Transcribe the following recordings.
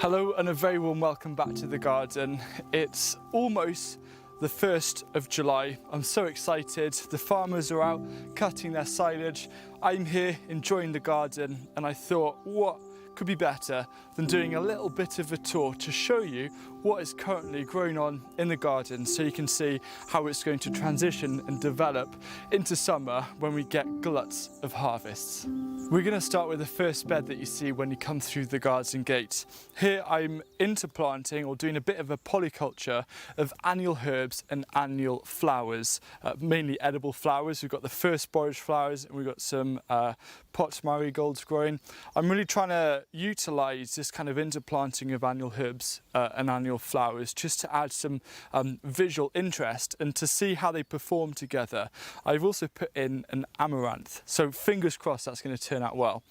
Hello and a very warm welcome back to the garden. It's almost the 1st of July. I'm so excited. The farmers are out cutting their silage. I'm here enjoying the garden, and I thought, what could be better than doing a little bit of a tour to show you what is currently growing on in the garden, so you can see how it's going to transition and develop into summer when we get gluts of harvests. We're going to start with the first bed that you see when you come through the garden gate. Here I'm interplanting or doing a bit of a polyculture of annual herbs and annual flowers, mainly edible flowers. We've got the first borage flowers and we've got some pot marigolds growing. I'm really trying to utilise this kind of interplanting of annual herbs and annual flowers just to add some visual interest and to see how they perform together. I've also put in an amaranth, so fingers crossed that's going to turn out well.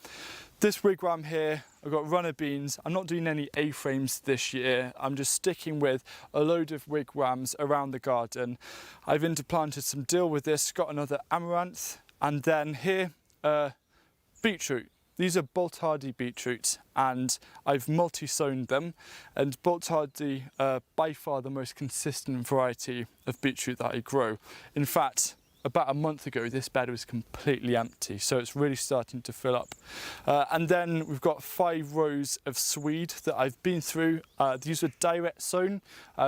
This wigwam here, I've got runner beans. I'm not doing any A-frames this year. I'm just sticking with a load of wigwams around the garden. I've interplanted some dill with this, got another amaranth, and then here, beetroot. These are bolt hardy beetroots, and I've multi-sown them, and bolt hardy are by far the most consistent variety of beetroot that I grow. In fact, about a month ago this bed was completely empty, so it's really starting to fill up. And then we've got 5 rows of swede that I've been through. These were direct sown,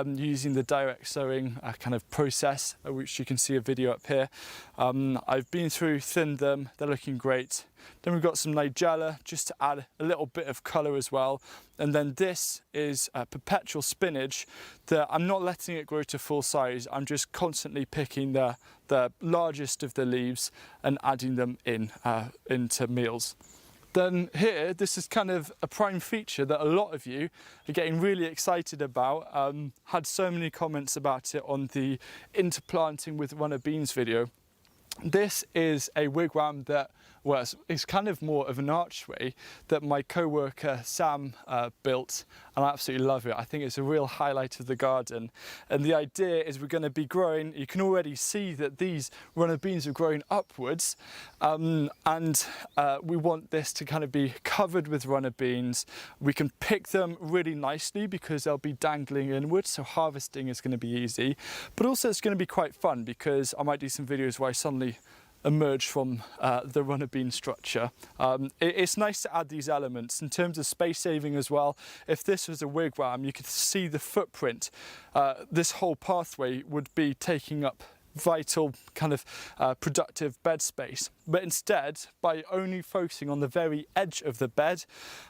using the direct sowing kind of process, which you can see a video up here. I've been through, thinned them, they're looking great. Then we've got some nigella just to add a little bit of colour as well. And then this is perpetual spinach that I'm not letting it grow to full size. I'm just constantly picking the largest of the leaves and adding them into meals. Then here, this is kind of a prime feature that a lot of you are getting really excited about. Had so many comments about it on the interplanting with runner beans video. This is a wigwam that is kind of more of an archway that my co-worker Sam built, and I absolutely love it. I think it's a real highlight of the garden, and the idea is we're going to be growing, you can already see that these runner beans are growing upwards, and we want this to kind of be covered with runner beans. We can pick them really nicely because they'll be dangling inwards, so harvesting is going to be easy, but also it's going to be quite fun because I might do some videos where I suddenly emerge from the runner bean structure. It's nice to add these elements in terms of space saving as well. If this was a wigwam, you could see the footprint. This whole pathway would be taking up vital kind of productive bed space, but instead, by only focusing on the very edge of the bed,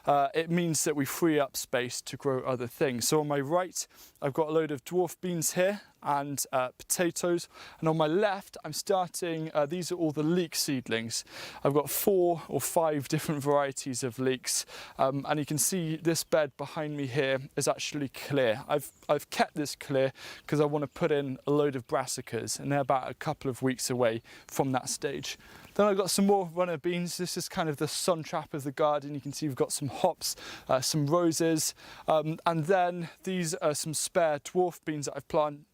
it means that we free up space to grow other things. So on my right I've got a load of dwarf beans here and potatoes, and on my left I'm starting, these are all the leek seedlings. I've got 4 or 5 different varieties of leeks, and you can see this bed behind me here is actually clear. I've kept this clear because I want to put in a load of brassicas, and they're about a couple of weeks away from that stage. Then I've got some more runner beans. This is kind of the sun trap of the garden. You can see we've got some hops, some roses, and then these are some spare dwarf beans that I've planted.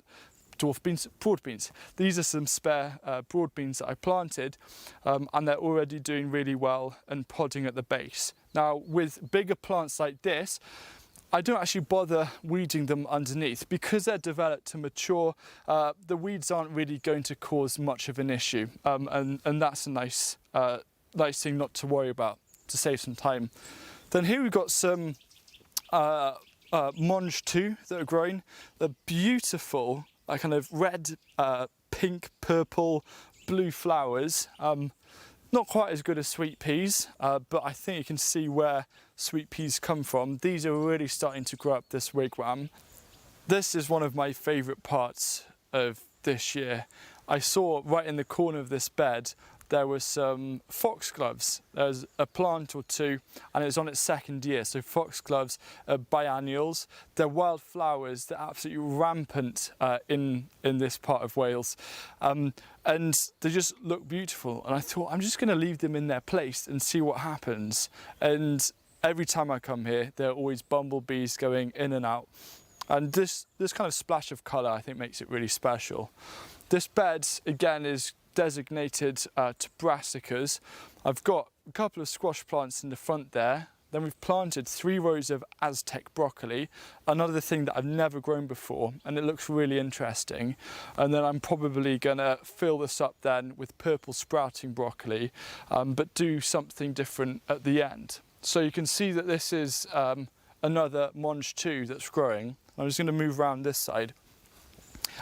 Broad beans. These are some spare broad beans that I planted, and they're already doing really well and podding at the base. Now, with bigger plants like this, I don't actually bother weeding them underneath because they're developed to mature. The weeds aren't really going to cause much of an issue, and that's a nice thing not to worry about, to save some time. Then here we've got some Monge 2 that are growing. They're beautiful, kind of red, pink, purple, blue flowers. Not quite as good as sweet peas, but I think you can see where sweet peas come from. These are really starting to grow up this wigwam. This is one of my favourite parts of this year. I saw right in the corner of this bed there were some foxgloves. There's a plant or 2, and it's on its 2nd year. So foxgloves are biennials. They're wild flowers. They're absolutely rampant in this part of Wales. And they just look beautiful. And I thought, I'm just going to leave them in their place and see what happens. And every time I come here, there are always bumblebees going in and out. And this kind of splash of colour, I think, makes it really special. This bed, again, is designated to brassicas. I've got a couple of squash plants in the front there, Then we've planted 3 rows of Aztec broccoli, another thing that I've never grown before, and it looks really interesting. And then I'm probably gonna fill this up then with purple sprouting broccoli, but do something different at the end. So you can see that this is another Monge 2 that's growing. I'm just gonna move around this side.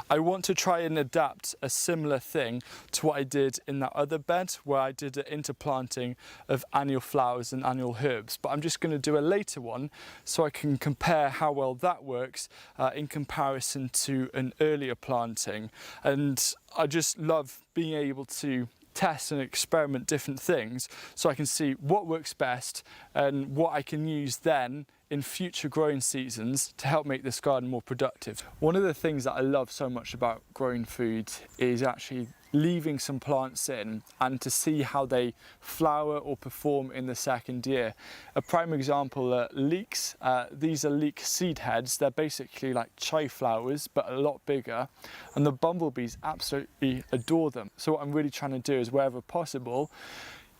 I want to try and adapt a similar thing to what I did in that other bed where I did an interplanting of annual flowers and annual herbs, but I'm just going to do a later one so I can compare how well that works in comparison to an earlier planting. And I just love being able to test and experiment different things so I can see what works best and what I can use then in future growing seasons to help make this garden more productive. One of the things that I love so much about growing food is actually leaving some plants in and to see how they flower or perform in the second year. A prime example are leeks. These are leek seed heads. They're basically like chai flowers but a lot bigger, and the bumblebees absolutely adore them. So what I'm really trying to do is, wherever possible,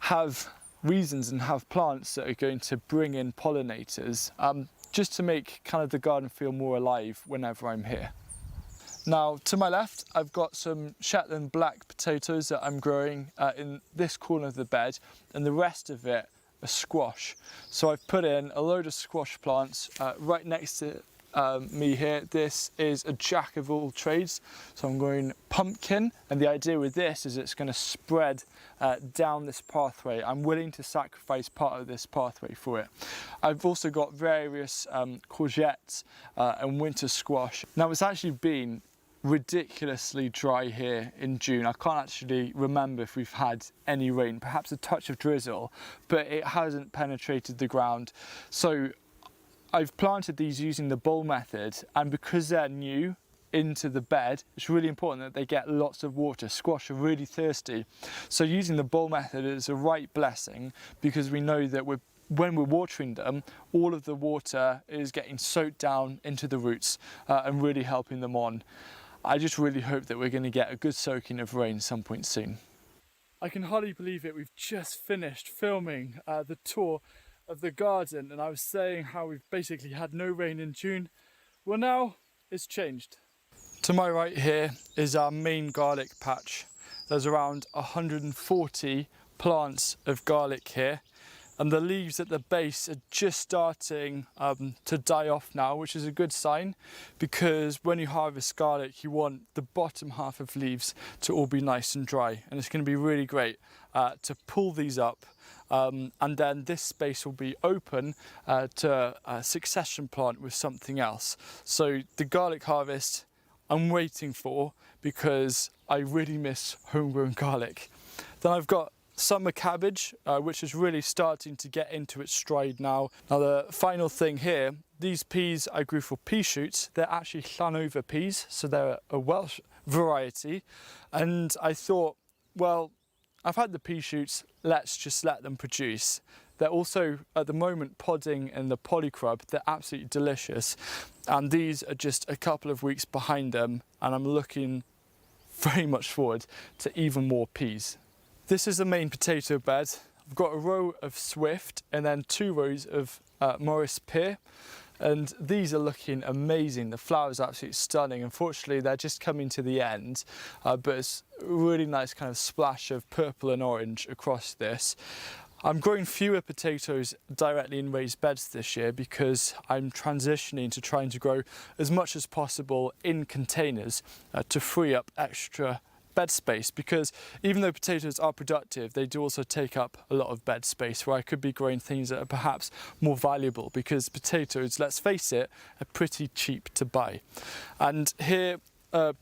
have reasons and have plants that are going to bring in pollinators, just to make kind of the garden feel more alive whenever I'm here. Now to my left I've got some Shetland black potatoes that I'm growing in this corner of the bed, and the rest of it are squash. So I've put in a load of squash plants right next to me here. This is a jack of all trades, so I'm going pumpkin, and the idea with this is it's going to spread down this pathway. I'm willing to sacrifice part of this pathway for it. I've also got various courgettes and winter squash. Now it's actually been ridiculously dry here in June. I can't actually remember if we've had any rain, perhaps a touch of drizzle, but it hasn't penetrated the ground. So I've planted these using the bowl method, and because they're new into the bed, it's really important that they get lots of water. Squash are really thirsty. So using the bowl method is a right blessing, because we know that when we're watering them, all of the water is getting soaked down into the roots and really helping them on. I just really hope that we're going to get a good soaking of rain some point soon. I can hardly believe it. We've just finished filming the tour of the garden, and I was saying how we've basically had no rain in June. Well, now it's changed. To my right here is our main garlic patch. There's around 140 plants of garlic here, and the leaves at the base are just starting to die off now, which is a good sign, because when you harvest garlic you want the bottom half of leaves to all be nice and dry, and it's going to be really great to pull these up. And then this space will be open to a succession plant with something else. So the garlic harvest I'm waiting for, because I really miss homegrown garlic. Then I've got summer cabbage, which is really starting to get into its stride now. Now the final thing here, these peas I grew for pea shoots. They're actually Llanover peas, so they're a Welsh variety. And I thought, well, I've had the pea shoots, let's just let them produce. They're also at the moment podding in the polycrub. They're absolutely delicious, and these are just a couple of weeks behind them, and I'm looking very much forward to even more peas. This is the main potato bed. I've got a row of Swift and then 2 rows of Morris pear, and these are looking amazing. The flowers are absolutely stunning. Unfortunately, they're just coming to the end, but it's a really nice kind of splash of purple and orange across this. I'm growing fewer potatoes directly in raised beds this year because I'm transitioning to trying to grow as much as possible in containers to free up extra bed space, because even though potatoes are productive, they do also take up a lot of bed space, where I could be growing things that are perhaps more valuable, because potatoes, let's face it, are pretty cheap to buy. And here,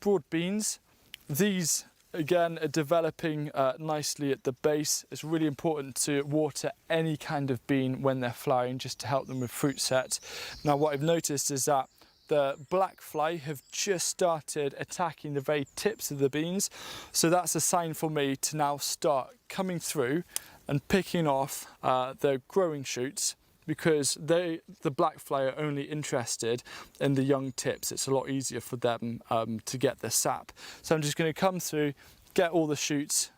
broad beans, these again are developing nicely at the base. It's really important to water any kind of bean when they're flowering, just to help them with fruit set. Now what I've noticed is that the black fly have just started attacking the very tips of the beans, so that's a sign for me to now start coming through and picking off the growing shoots, because the black fly are only interested in the young tips. It's a lot easier for them to get the sap. So I'm just going to come through, get all the shoots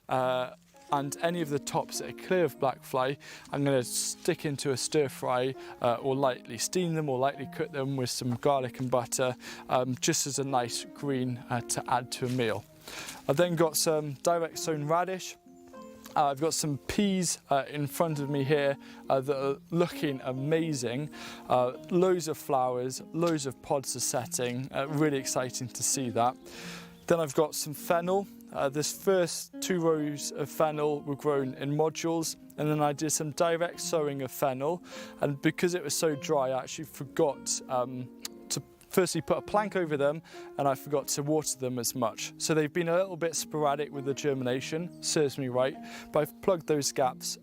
and any of the tops that are clear of black fly, I'm going to stick into a stir fry or lightly steam them or lightly cook them with some garlic and butter, just as a nice green to add to a meal. I've then got some direct sown radish. I've got some peas in front of me here that are looking amazing. Loads of flowers, loads of pods are setting, really exciting to see that. Then I've got some fennel. This first 2 rows of fennel were grown in modules, and then I did some direct sowing of fennel, and because it was so dry I actually forgot to firstly put a plank over them, and I forgot to water them as much. So they've been a little bit sporadic with the germination, serves me right, but I've plugged those gaps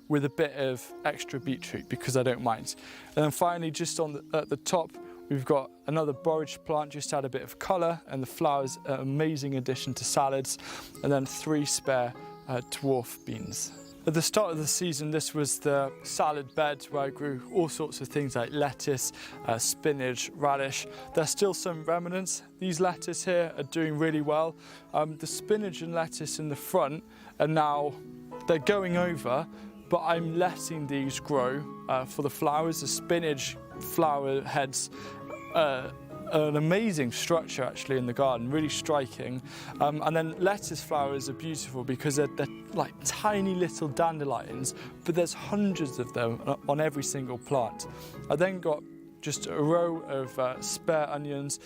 with a bit of extra beetroot because I don't mind. And then finally, just at the top, we've got another borage plant, just to add a bit of colour, and the flowers are an amazing addition to salads, and then 3 spare dwarf beans. At the start of the season, this was the salad bed where I grew all sorts of things like lettuce, spinach, radish. There's still some remnants. These lettuce here are doing really well. The spinach and lettuce in the front are now, they're going over, but I'm letting these grow for the flowers. The spinach flower heads an amazing structure actually in the garden, really striking. And then lettuce flowers are beautiful because they're like tiny little dandelions, but there's hundreds of them on every single plant. I then got just a row of spare onions,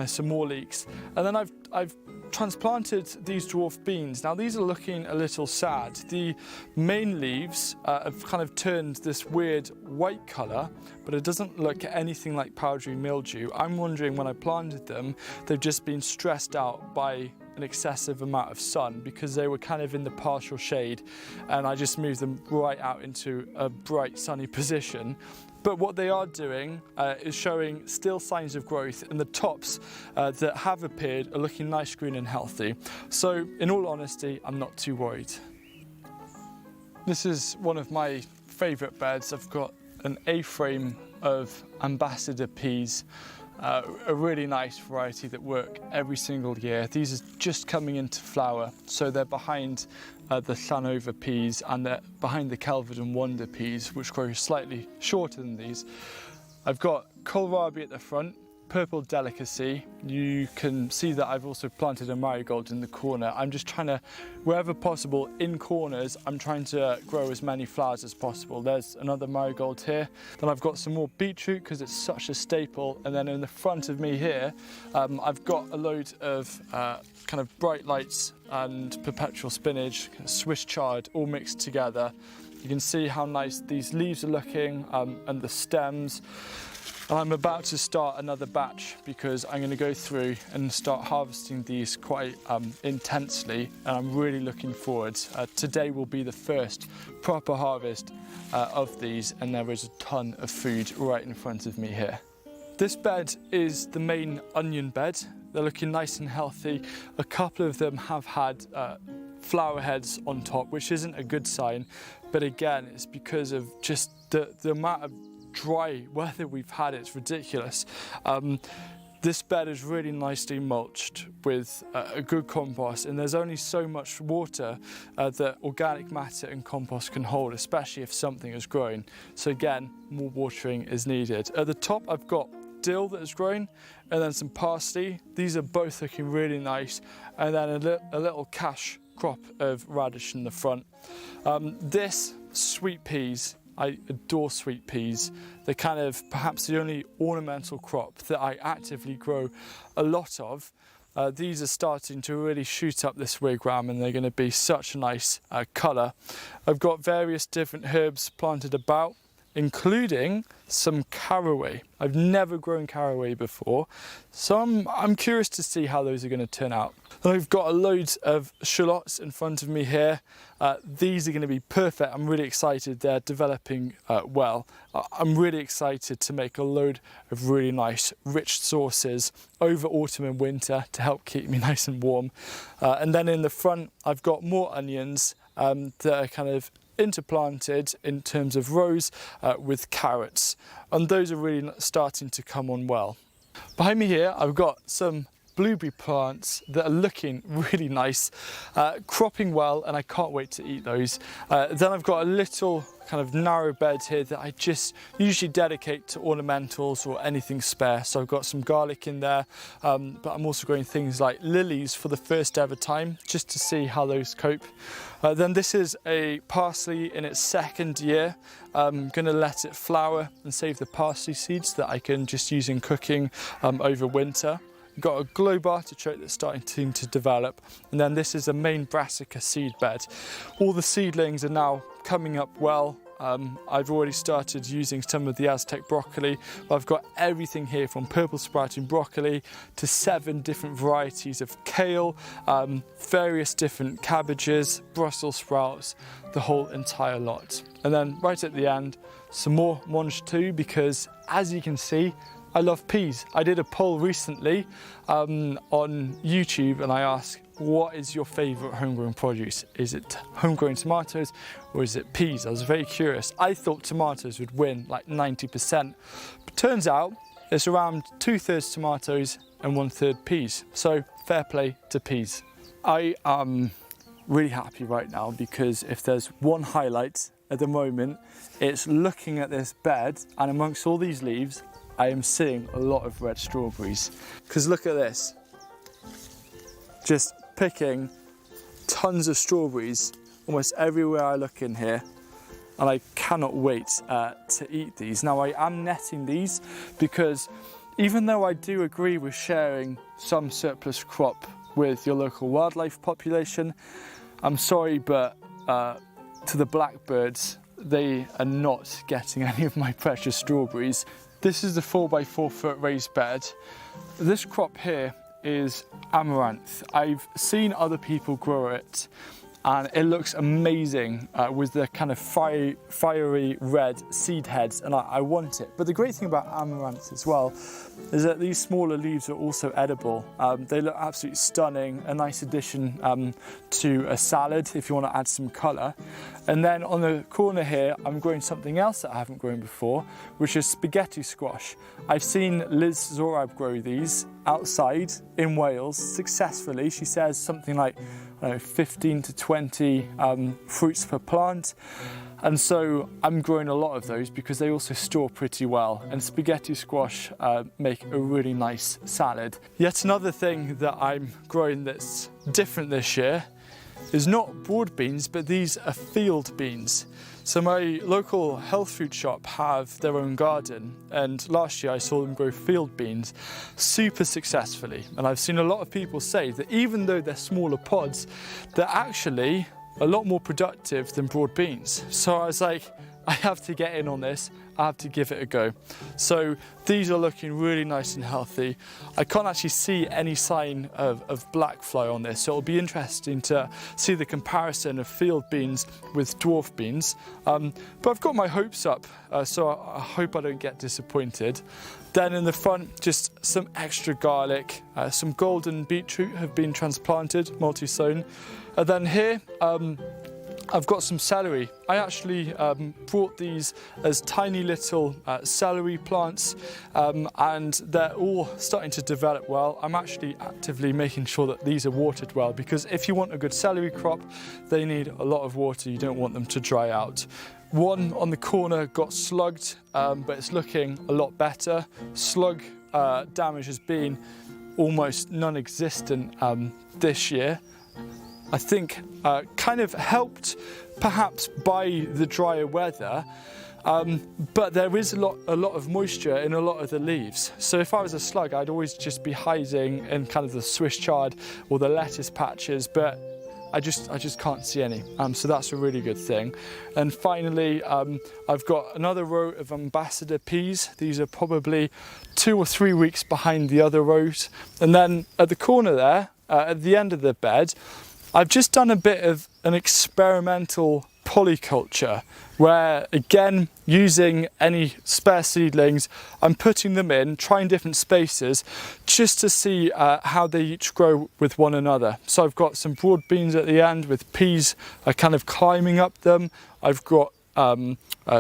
some more leeks, and then I've transplanted these dwarf beans. Now these are looking a little sad. The main leaves have kind of turned this weird white colour, but it doesn't look anything like powdery mildew. I'm wondering when I planted them, they've just been stressed out by an excessive amount of sun because they were kind of in the partial shade, and I just moved them right out into a bright sunny position. But what they are doing is showing still signs of growth, and the tops that have appeared are looking nice, green and healthy. So in all honesty, I'm not too worried. This is one of my favourite beds. I've got an A-frame of ambassador peas, a really nice variety that work every single year. These are just coming into flower, so they're behind the Llanover peas, and they're behind the Kelvedon Wonder peas, which grow slightly shorter than these. I've got kohlrabi at the front, purple delicacy. You can see that I've also planted a marigold in the corner. I'm just trying to, wherever possible, in corners, I'm trying to grow as many flowers as possible. There's another marigold here. Then I've got some more beetroot because it's such a staple. And then in the front of me here, I've got a load of kind of bright lights and perpetual spinach, Swiss chard, all mixed together. You can see how nice these leaves are looking, and the stems. And I'm about to start another batch because I'm going to go through and start harvesting these quite intensely, and I'm really looking forward. Today will be the first proper harvest of these, and there is a ton of food right in front of me here. This bed is the main onion bed. They're looking nice and healthy. A couple of them have had flower heads on top, which isn't a good sign, but again, it's because of just the amount of dry weather we've had. It's ridiculous. This bed is really nicely mulched with a good compost, and there's only so much water that organic matter and compost can hold, especially if something is growing. So again, more watering is needed. At the top, I've got dill that is growing, and then some parsley. These are both looking really nice, and then a little cash crop of radish in the front. This sweet peas, I adore sweet peas. They're kind of perhaps the only ornamental crop that I actively grow a lot of. These are starting to really shoot up this wigwam, and they're going to be such a nice colour. I've got various different herbs planted about, including some caraway. I've never grown caraway before, so I'm curious to see how those are going to turn out. And I've got a load of shallots in front of me here. These are going to be perfect. I'm really excited. They're developing well. I'm really excited to make a load of really nice rich sauces over autumn and winter to help keep me nice and warm. And then in the front, I've got more onions that are kind of interplanted in terms of rows with carrots, and those are really starting to come on well. Behind me here, I've got some blueberry plants that are looking really nice, cropping well, and I can't wait to eat those. Then I've got a little kind of narrow bed here that I just usually dedicate to ornamentals or anything spare. So I've got some garlic in there, but I'm also growing things like lilies for the first ever time, just to see how those cope. Then this is a parsley in its second year. I'm going to let it flower and save the parsley seeds that I can just use in cooking over winter. Got a globe artichoke that's starting to develop, and then this is a main brassica seed bed. All the seedlings are now coming up well. I've already started using some of the Aztec broccoli. I've got everything here from purple sprouting broccoli to 7 different varieties of kale, various different cabbages, Brussels sprouts, the whole entire lot. And then right at the end, some more mange too, because as you can see, I love peas. I did a poll recently on YouTube and I asked, what is your favourite homegrown produce? Is it homegrown tomatoes or is it peas? I was very curious. I thought tomatoes would win like 90%, but turns out it's around 2/3 tomatoes and 1/3 peas. So fair play to peas. I am really happy right now because if there's one highlight at the moment, it's looking at this bed, and amongst all these leaves, I am seeing a lot of red strawberries. Because look at this, just picking tons of strawberries almost everywhere I look in here, and I cannot wait to eat these. Now I am netting these because even though I do agree with sharing some surplus crop with your local wildlife population, I'm sorry, but to the blackbirds, they are not getting any of my precious strawberries. This is the 4x4 foot raised bed. This crop here is amaranth. I've seen other people grow it and it looks amazing with the kind of fiery red seed heads, and I want it. But the great thing about amaranth as well is that these smaller leaves are also edible. They look absolutely stunning, a nice addition to a salad if you want to add some colour. And then on the corner here, I'm growing something else that I haven't grown before, which is spaghetti squash. I've seen Liz Zorab grow these outside in Wales successfully. She says something like 15 to 20 fruits per plant. And so I'm growing a lot of those because they also store pretty well, and spaghetti squash make a really nice salad. Yet another thing that I'm growing that's different this year is not broad beans, but these are field beans. So my local health food shop have their own garden, and last year I saw them grow field beans super successfully. And I've seen a lot of people say that even though they're smaller pods, they're actually a lot more productive than broad beans. So I was like, I have to get in on this. I have to give it a go. So these are looking really nice and healthy. I can't actually see any sign of black fly on this, so it'll be interesting to see the comparison of field beans with dwarf beans. But I've got my hopes up, so I hope I don't get disappointed. Then in the front, just some extra garlic, some golden beetroot have been transplanted, multi-sown. And then here, I've got some celery. I actually brought these as tiny little celery plants, and they're all starting to develop well. I'm actually actively making sure that these are watered well, because if you want a good celery crop, they need a lot of water. You don't want them to dry out. One on the corner got slugged, but it's looking a lot better. Slug damage has been almost non-existent this year. I think kind of helped perhaps by the drier weather, but there is a lot of moisture in a lot of the leaves. So if I was a slug, I'd always just be hiding in kind of the Swiss chard or the lettuce patches, but I just can't see any. So that's a really good thing. And finally, I've got another row of ambassador peas. These are probably 2 or 3 weeks behind the other rows. And then at the corner there, at the end of the bed, I've just done a bit of an experimental polyculture where, again, using any spare seedlings, I'm putting them in, trying different spaces just to see how they each grow with one another. So I've got some broad beans at the end with peas kind of climbing up them. I've got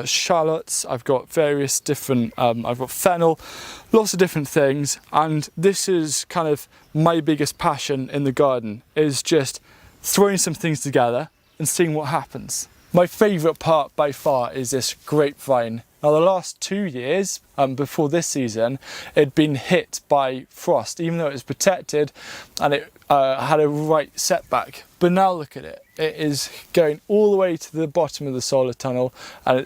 shallots, I've got various different, I've got fennel, lots of different things. And this is kind of my biggest passion in the garden, is just throwing some things together and seeing what happens. My favourite part by far is this grapevine. Now the last 2 years, before this season, it'd been hit by frost, even though it was protected and it had a right setback. But now look at it, it is going all the way to the bottom of the solar tunnel, and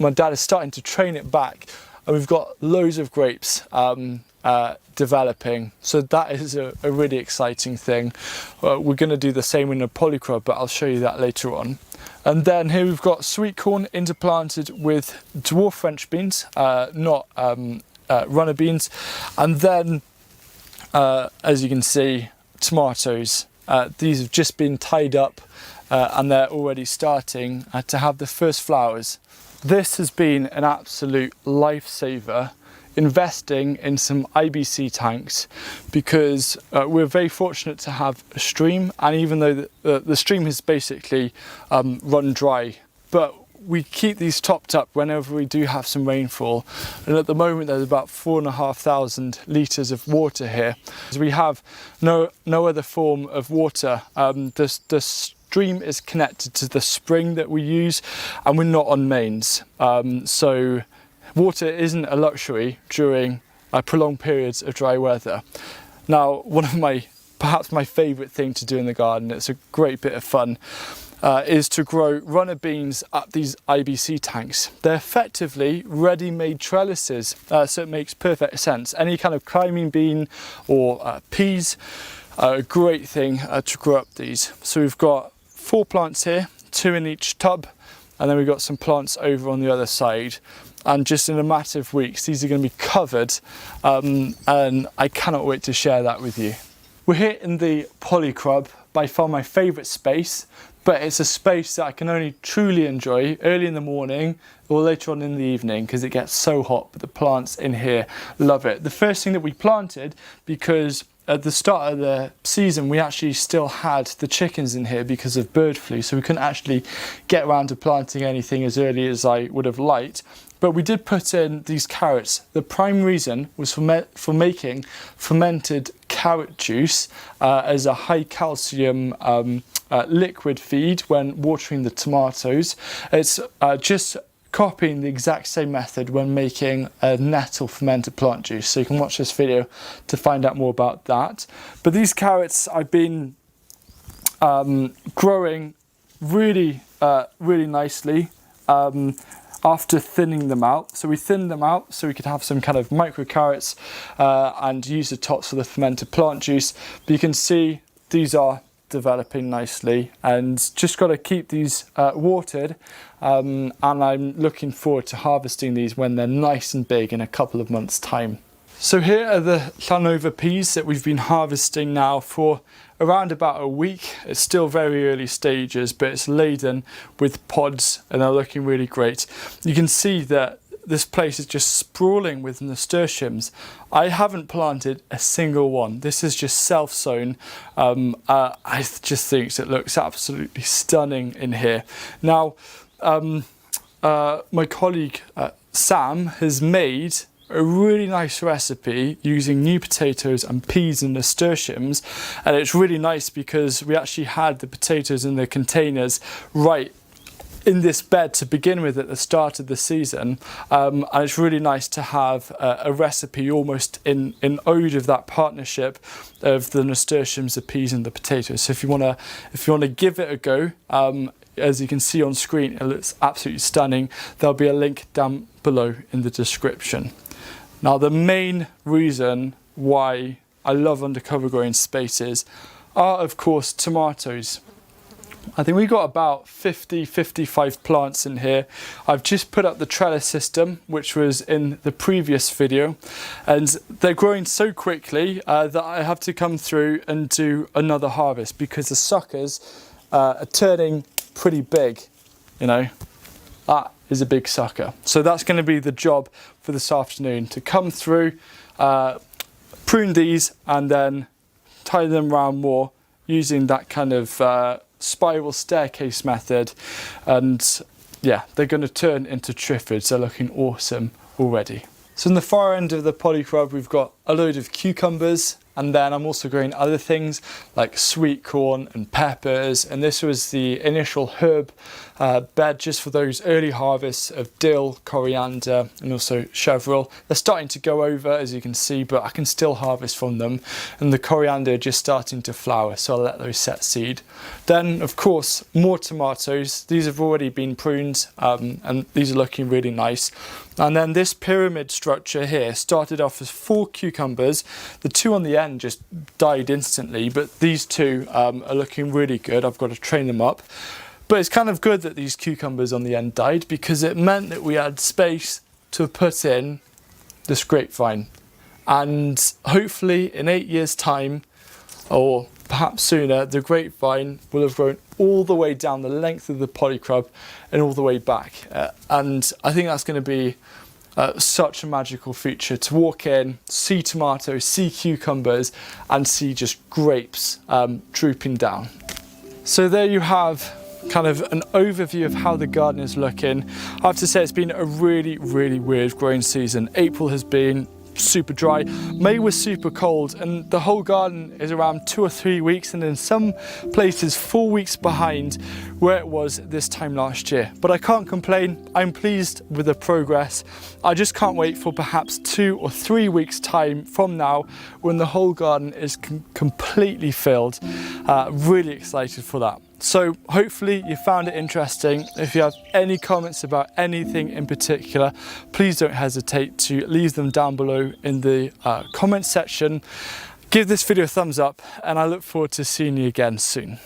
my dad is starting to train it back, and we've got loads of grapes developing. So that is a really exciting thing. We're going to do the same in a polycrop, but I'll show you that later on. And then here we've got sweet corn interplanted with dwarf French beans, not runner beans. And then, as you can see, tomatoes. These have just been tied up and they're already starting to have the first flowers. This has been an absolute lifesaver, investing in some IBC tanks, because we're very fortunate to have a stream, and even though the stream has basically run dry, but we keep these topped up whenever we do have some rainfall. And at the moment there's about 4,500 litres of water here. So we have no other form of water. The stream is connected to the spring that we use, and we're not on mains. So water isn't a luxury during prolonged periods of dry weather. Now, one of perhaps my favourite thing to do in the garden, it's a great bit of fun, is to grow runner beans up these IBC tanks. They're effectively ready-made trellises, so it makes perfect sense. Any kind of climbing bean or peas, a great thing to grow up these. So we've got 4 plants here, 2 in each tub, and then we've got some plants over on the other side. And just in a matter of weeks, these are going to be covered, and I cannot wait to share that with you. We're here in the polycrop, by far my favourite space, but it's a space that I can only truly enjoy early in the morning or later on in the evening, because it gets so hot, but the plants in here love it. The first thing that we planted, because at the start of the season we actually still had the chickens in here because of bird flu, so we couldn't actually get around to planting anything as early as I would have liked. But we did put in these carrots. The prime reason was for making fermented carrot juice as a high calcium liquid feed when watering the tomatoes. It's just copying the exact same method when making a nettle fermented plant juice. So you can watch this video to find out more about that. But these carrots I've been growing really nicely after thinning them out. So we thinned them out so we could have some kind of micro carrots and use the tops for the fermented plant juice. But you can see these are developing nicely, and just got to keep these watered, and I'm looking forward to harvesting these when they're nice and big in a couple of months' time. So here are the Llanova peas that we've been harvesting now for around about a week. It's still very early stages, but it's laden with pods and they're looking really great. You can see that this place is just sprawling with nasturtiums. I haven't planted a single one. This is just self-sown. I just think it looks absolutely stunning in here. Now, my colleague Sam has made a really nice recipe using new potatoes and peas and nasturtiums, and it's really nice because we actually had the potatoes in the containers right in this bed to begin with at the start of the season, and it's really nice to have a recipe almost in ode of that partnership of the nasturtiums, the peas and the potatoes. So if you want to give it a go, as you can see on screen, it looks absolutely stunning. There'll be a link down below in the description. Now, the main reason why I love undercover growing spaces are, of course, tomatoes. I think we got about 55 plants in here. I've just put up the trellis system, which was in the previous video, and they're growing so quickly that I have to come through and do another harvest because the suckers are turning pretty big, you know. That is a big sucker. So that's going to be the job for this afternoon, to come through, prune these and then tie them around more using that kind of spiral staircase method. And yeah, they're going to turn into triffids. They're looking awesome already. So in the far end of the polycrub, we've got a load of cucumbers, and then I'm also growing other things like sweet corn and peppers. And this was the initial herb bed just for those early harvests of dill, coriander, and also chervil. They're starting to go over, as you can see, but I can still harvest from them. And the coriander are just starting to flower, so I'll let those set seed. Then, of course, more tomatoes. These have already been pruned, and these are looking really nice. And then this pyramid structure here started off as 4 cucumbers. The 2 on the end just died instantly, but these 2 are looking really good. I've got to train them up. But it's kind of good that these cucumbers on the end died, because it meant that we had space to put in this grapevine. And hopefully in 8 years' time, or perhaps sooner, the grapevine will have grown all the way down the length of the polycrub and all the way back. And I think that's going to be such a magical feature, to walk in, see tomatoes, see cucumbers, and see just grapes drooping down. So there you have kind of an overview of how the garden is looking. I have to say it's been a really, really weird growing season. April has been super dry. May was super cold, and the whole garden is around 2 or 3 weeks, and in some places 4 weeks behind where it was this time last year. But I can't complain. I'm pleased with the progress. I just can't wait for perhaps 2 or 3 weeks time from now, when the whole garden is completely filled. Really excited for that. So hopefully you found it interesting. If you have any comments about anything in particular, please don't hesitate to leave them down below in the comment section. Give this video a thumbs up, and I look forward to seeing you again soon.